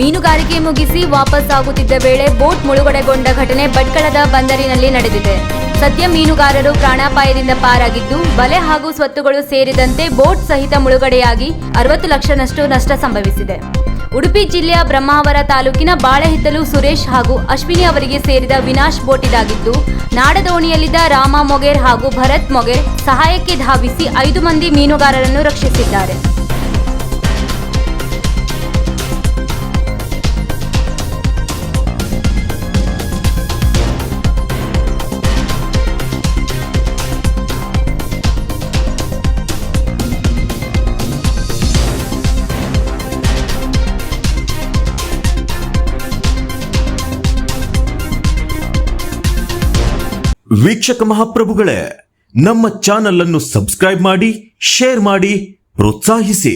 ಮೀನುಗಾರಿಕೆ ಮುಗಿಸಿ ವಾಪಸ್ ಆಗುತ್ತಿದ್ದ ವೇಳೆ ಬೋಟ್ ಮುಳುಗಡೆಗೊಂಡ ಘಟನೆ ಭಟ್ಕಳದ ಬಂದರಿನಲ್ಲಿ ನಡೆದಿದೆ. ಸದ್ಯ ಮೀನುಗಾರರು ಪ್ರಾಣಾಪಾಯದಿಂದ ಪಾರಾಗಿದ್ದು, ಬಲೆ ಹಾಗೂ ಸ್ವತ್ತುಗಳು ಸೇರಿದಂತೆ ಬೋಟ್ ಸಹಿತ ಮುಳುಗಡೆಯಾಗಿ 60 ಲಕ್ಷನಷ್ಟು ನಷ್ಟ ಸಂಭವಿಸಿದೆ. ಉಡುಪಿ ಜಿಲ್ಲೆಯ ಬ್ರಹ್ಮಾವರ ತಾಲೂಕಿನ ಬಾಳೆಹಿತ್ತಲು ಸುರೇಶ್ ಹಾಗೂ ಅಶ್ವಿನಿ ಅವರಿಗೆ ಸೇರಿದ ವಿನಾಶ್ ಬೋಟ್ ಇದಾಗಿದ್ದು, ನಾಡದೋಣಿಯಲ್ಲಿದ್ದ ರಾಮ ಮೊಗೇರ್ ಹಾಗೂ ಭರತ್ ಮೊಗೇರ್ ಸಹಾಯಕ್ಕೆ ಧಾವಿಸಿ 5 ಮಂದಿ ಮೀನುಗಾರರನ್ನು ರಕ್ಷಿಸಿದ್ದಾರೆ. ವೀಕ್ಷಕ ಮಹಾಪ್ರಭುಗಳೇ, ನಮ್ಮ ಚಾನಲ್ ಅನ್ನು ಸಬ್ಸ್ಕ್ರೈಬ್ ಮಾಡಿ, ಶೇರ್ ಮಾಡಿ, ಪ್ರೋತ್ಸಾಹಿಸಿ.